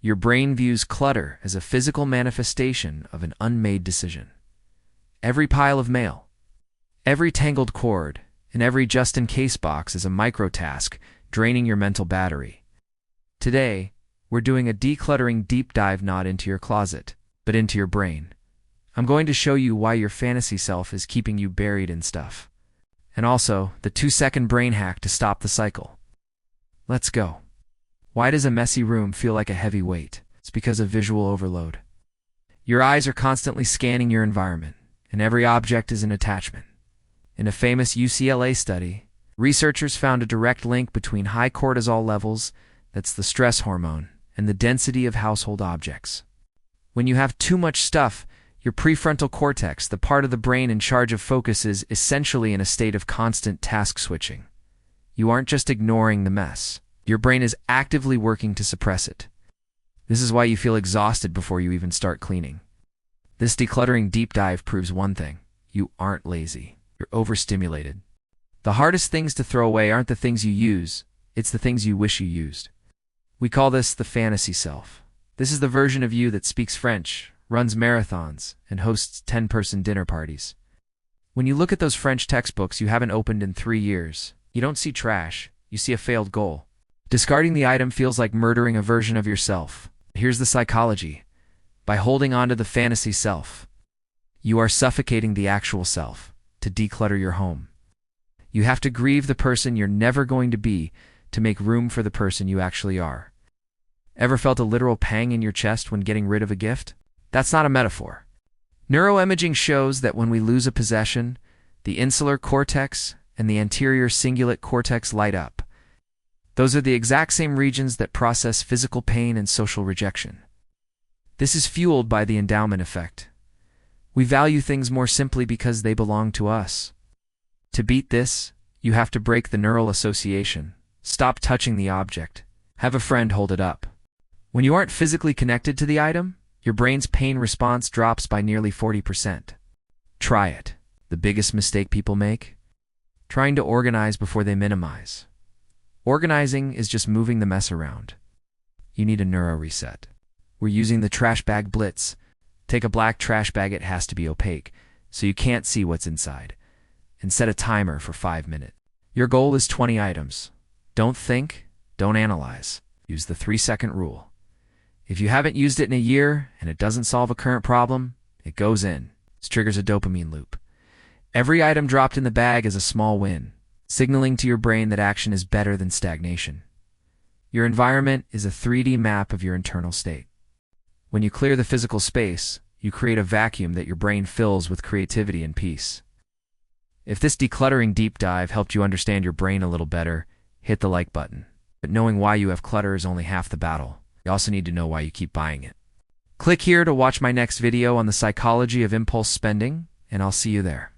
Your brain views clutter as a physical manifestation of an unmade decision. Every pile of mail, every tangled cord, and every just-in-case box is a microtask draining your mental battery. Today, we're doing a decluttering deep dive not into your closet, but into your brain. I'm going to show you why your fantasy self is keeping you buried in stuff. And also, the 2-second brain hack to stop the cycle. Let's go. Why does a messy room feel like a heavy weight? It's because of visual overload. Your eyes are constantly scanning your environment, and every object is an attachment. In a famous UCLA study, researchers found a direct link between high cortisol levels, that's the stress hormone, and the density of household objects. When you have too much stuff, your prefrontal cortex, the part of the brain in charge of focus, is essentially in a state of constant task switching. You aren't just ignoring the mess. Your brain is actively working to suppress it. This is why you feel exhausted before you even start cleaning. This decluttering deep dive proves one thing: you aren't lazy. You're overstimulated. The hardest things to throw away aren't the things you use, it's the things you wish you used. We call this the fantasy self. This is the version of you that speaks French, runs marathons, and hosts 10-person dinner parties. When you look at those French textbooks you haven't opened in 3 years, you don't see trash, you see a failed goal. Discarding the item feels like murdering a version of yourself. Here's the psychology. By holding on to the fantasy self, you are suffocating the actual self. To declutter your home, you have to grieve the person you're never going to be to make room for the person you actually are. Ever felt a literal pang in your chest when getting rid of a gift? That's not a metaphor. Neuroimaging shows that when we lose a possession, the insular cortex and the anterior cingulate cortex light up. Those are the exact same regions that process physical pain and social rejection. This is fueled by the endowment effect. We value things more simply because they belong to us. To beat this, you have to break the neural association. Stop touching the object. Have a friend hold it up. When you aren't physically connected to the item, your brain's pain response drops by nearly 40%. Try it. The biggest mistake people make? Trying to organize before they minimize. Organizing is just moving the mess around. You need a Neuro-Reset. We're using the trash bag blitz. Take a black trash bag, it has to be opaque, so you can't see what's inside, and set a timer for 5 minutes. Your goal is 20 items. Don't think, don't analyze. Use the 3-second rule. If you haven't used it in a year and it doesn't solve a current problem, it goes in. This triggers a dopamine loop. Every item dropped in the bag is a small win, signaling to your brain that action is better than stagnation. Your environment is a 3D map of your internal state. When you clear the physical space, you create a vacuum that your brain fills with creativity and peace. If this decluttering deep dive helped you understand your brain a little better, hit the like button. But knowing why you have clutter is only half the battle. You also need to know why you keep buying it. Click here to watch my next video on the psychology of impulse spending, and I'll see you there.